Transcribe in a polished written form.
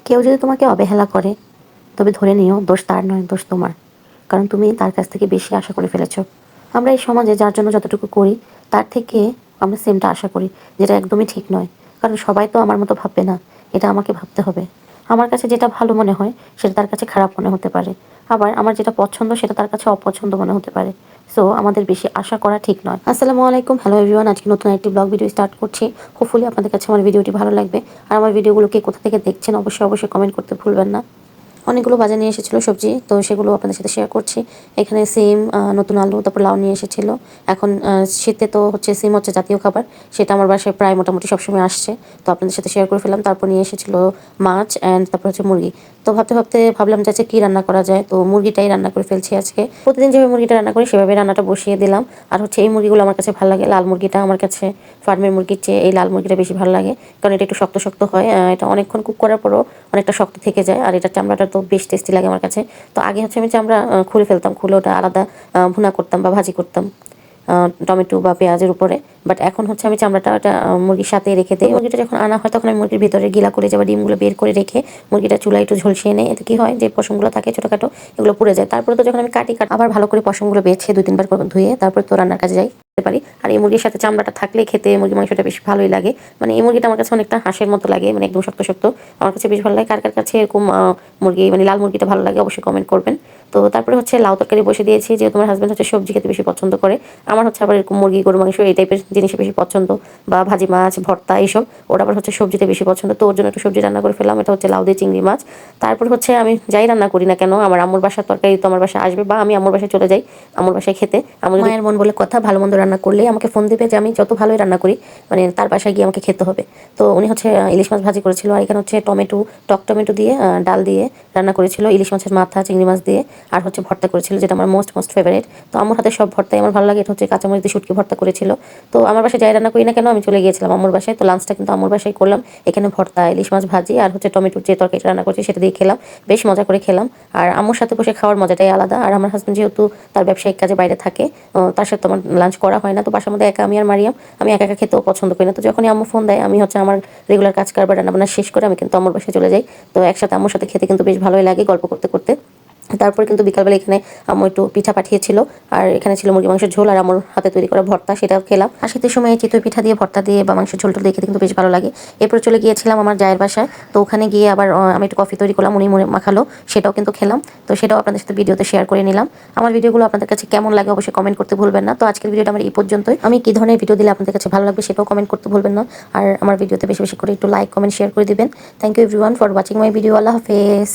কেউ যদি তোমাকে অবহেলা করে তবে ধরে নিও দোষ তার নয়, দোষ তোমার। কারণ তুমি তার কাছ থেকে বেশি আশা করে ফেলেছো। আমরা এই সমাজে যার জন্য যতটুকু করি তার থেকে আমরা সেমটা আশা করি, যেটা একদমই ঠিক নয়। কারণ সবাই তো আমার মতো ভাববে না, এটা আমাকে ভাবতে হবে। আমার কাছে যেটা ভালো মনে হয় সেটা তার কাছে খারাপ মনে হতে পারে, আবার আমার যেটা পছন্দ সেটা তার কাছে অপছন্দ মনে হতে পারে। সো আমাদের বেশি আশা করা ঠিক নয়। আসসালামু আলাইকুম, হ্যালো এভরিওয়ান। আজকে নতুন একটি ব্লগ ভিডিও স্টার্ট করছি। হোপফুলি আপনাদের কাছে আমার ভিডিওটি ভালো লাগবে। আর আমার ভিডিওগুলোকে কোথা থেকে দেখছেন অবশ্যই কমেন্ট করতে ভুলবেন না। অনেকগুলো বাজার নিয়ে এসেছিলো সবজি, তো সেগুলো আপনাদের সাথে শেয়ার করছি। এখানে সিম, নতুন আলু, তারপর লাউ নিয়ে এসেছিলো। এখন শীতে তো হচ্ছে সিম হচ্ছে জাতীয় খাবার, সেটা আমার বাসায় প্রায় মোটামুটি সবসময় আসছে, তো আপনাদের সাথে শেয়ার করে ফেললাম। তারপর নিয়ে এসেছিলো মাছ অ্যান্ড তারপর হচ্ছে মুরগি। তো ভাবতে ভাবলাম যে আজকে কী রান্না করা যায়, তো মুরগিটাই রান্না করে ফেলছি আজকে। প্রতিদিন যেভাবে মুরগিটা রান্না করি সেভাবে রান্নাটা বসিয়ে দিলাম। আর হচ্ছে এই মুরগিগুলো আমার কাছে ভালো লাগে, লাল মুরগিটা আমার কাছে ফার্মের মুরগির চেয়ে এই লাল মুরগিটা বেশি ভালো লাগে, কারণ এটা একটু শক্ত শক্ত হয়। এটা অনেকক্ষণ কুক করার পরও অনেকটা শক্ত থেকে যায়, আর এটা চামড়াটা তো বেশ টেস্টি লাগে আমার কাছে। তো আগে হচ্ছে আমি চামড়া খুলে ফেলতাম, খুলে ওটা আলাদা ভুনা করতাম বা ভাজি করতাম টমেটো বা পেঁয়াজের উপরে। বাট এখন হচ্ছে আমি চামড়াটা ওটা মুরগির সাথে রেখে দিই। মুরগিটা যখন আনা হয় তখন আমি মুরগির ভিতরে গিলা করে যাওয়া ডিমগুলো বের করে রেখে মুরগিটা চুলায় একটু ঝলসিয়ে নেই। এতে কী হয়, যে পশমগুলো থাকে ছোটোখাটো এগুলো পুড়ে যায়। তারপরে তো যখন আমি কাটি আবার ভালো করে পশমগুলো বেছে 2-3 বার ধুয়ে তারপর তো রান্নার কাজে যাই পারি। আর এই মুরগির সাথে চামড়াটা থাকলে খেতে মুরগির মাংসটা বেশ ভালোই লাগে। মানে এই মুরগিটা আমার কাছে অনেকটা হাঁসের মতো লাগে, মানে একদম শক্ত শক্ত। আমার কাছে বেশ ভালো লাগে। কার কার কাছে এরকম মুরগি মানে লাল মুরগিটা ভালো লাগে অবশ্যই কমেন্ট করবেন। তো তারপরে হচ্ছে লাউ তরকারি বসে দিয়েছি, যেহেতু তোমার হাজব্যান্ড হচ্ছে সবজি খেতে বেশি পছন্দ করে। আমার হচ্ছে আবার এরকম মুরগি, গরু মাংস এই টাইপের জিনিস বেশি পছন্দ, বা ভাজি মাছ, ভর্তা এইসব। ওর আবার হচ্ছে সবজিতে বেশি পছন্দ, তো ওর জন্য একটু সবজি রান্না করে ফেললাম। এটা হচ্ছে লাউ দিয়ে চিংড়ি মাছ। তারপর হচ্ছে আমি যাই রান্না করি না কেন, আমার আম্মুর বাসার তরকারি তো আমার বাসায় আসবে, বা আমি আম্মুর বাসায় চলে যাই আম্মুর বাসায় খেতে। আমার মায়ের মন বলে কথা, ভালো মন্দ রান্না করলে আমাকে ফোন দিবে যে আমি যত ভালোই রান্না করি মানে তার বাসায় গিয়ে আমাকে খেতে হবে। তো উনি হচ্ছে ইলিশ মাছ ভাজি করেছিল, আর এখানে হচ্ছে টক টমেটো দিয়ে ডাল দিয়ে রান্না করেছিল, ইলিশ মাছের মাথা চিংড়ি মাছ দিয়ে। আর হচ্ছে ভর্তা করেছিল, যেটা আমার মোস্ট ফেভারিট। তো আমার হাতে সব ভর্তাই আমার ভালো লাগে। এটা হচ্ছে কাঁচামরিচ দিয়ে শুটকি ভর্তা করেছিল। তো আমার বাসায় যাই রান্না করি না কেন আমি চলে গিয়েছিলাম আম্মুর বাসায়। তো লাঞ্চটা কিন্তু আম্মুর বাসায় করলাম। এখানে ভর্তা, ইলিশ মাছ ভাজি আর হচ্ছে টমেটোর যে তরকারিটা রান্না করছি সেটা দিয়ে খেলাম, বেশ মজা করে খেলাম। আর আম্মুর সাথে বসে খাওয়ার মজাটাই আলাদা। আর আমার হাজব্যান্ড যেহেতু তার ব্যবসায়িক কাজে বাইরে থাকে, তার সাথে আমার লাঞ্চ করা হয় না। তো বাসার মধ্যে একা আমি আর মারিয়াম, আমি একা একা খেতেও পছন্দ করি না। তো যখনই আম্মু ফোন দেয় আমি হচ্ছে আমার রেগুলার কাজ কারবার রান্নাবান্না শেষ করে আমি কিন্তু আম্মুর বাসায় চলে যাই। তো একসাথে আম্মুর সাথে খেতে কিন্তু বেশ ভালোই লাগে, গল্প করতে করতে। তারপর কিন্তু বিকালবেলা এখানে আম্মু একটু পিঠা পাঠিয়েছিল, আর এখানে ছিল মুরগি মাংসের ঝোল আর আমার হাতে তৈরি করা ভর্তা, সেটাও খেলাম। আর শীতের সময় চিতই পিঠা দিয়ে ভর্তা দিয়ে বা মাংসের ঝোলটা দিয়ে খেতে কিন্তু বেশ ভালো লাগে। এরপর চলে গিয়েছিলাম আমার জায়ের বাসায়। তো ওখানে গিয়ে আবার আমি একটু কফি তৈরি করলাম, উনি মাখালো, সেটাও কিন্তু খেলাম। তো সেটাও আপনাদের সাথে ভিডিওতে শেয়ার করে নিলাম। আমার ভিডিওগুলো আপনাদের কাছে কেমন লাগে অবশ্যই কমেন্ট করতে ভুলবেন না। তো আজকের ভিডিওটা আমার এই পর্যন্তই। আমি কী ধরনের ভিডিও দিলে আপনাদের কাছে ভালো লাগবে সেটাও কমেন্ট করতে ভুলবেন না। আর আমার ভিডিওতে বেশি বেশি করে একটু লাইক কমেন্ট শেয়ার করে দিবেন। Thank you everyone for watching my video. আল্লাহ হাফেজ।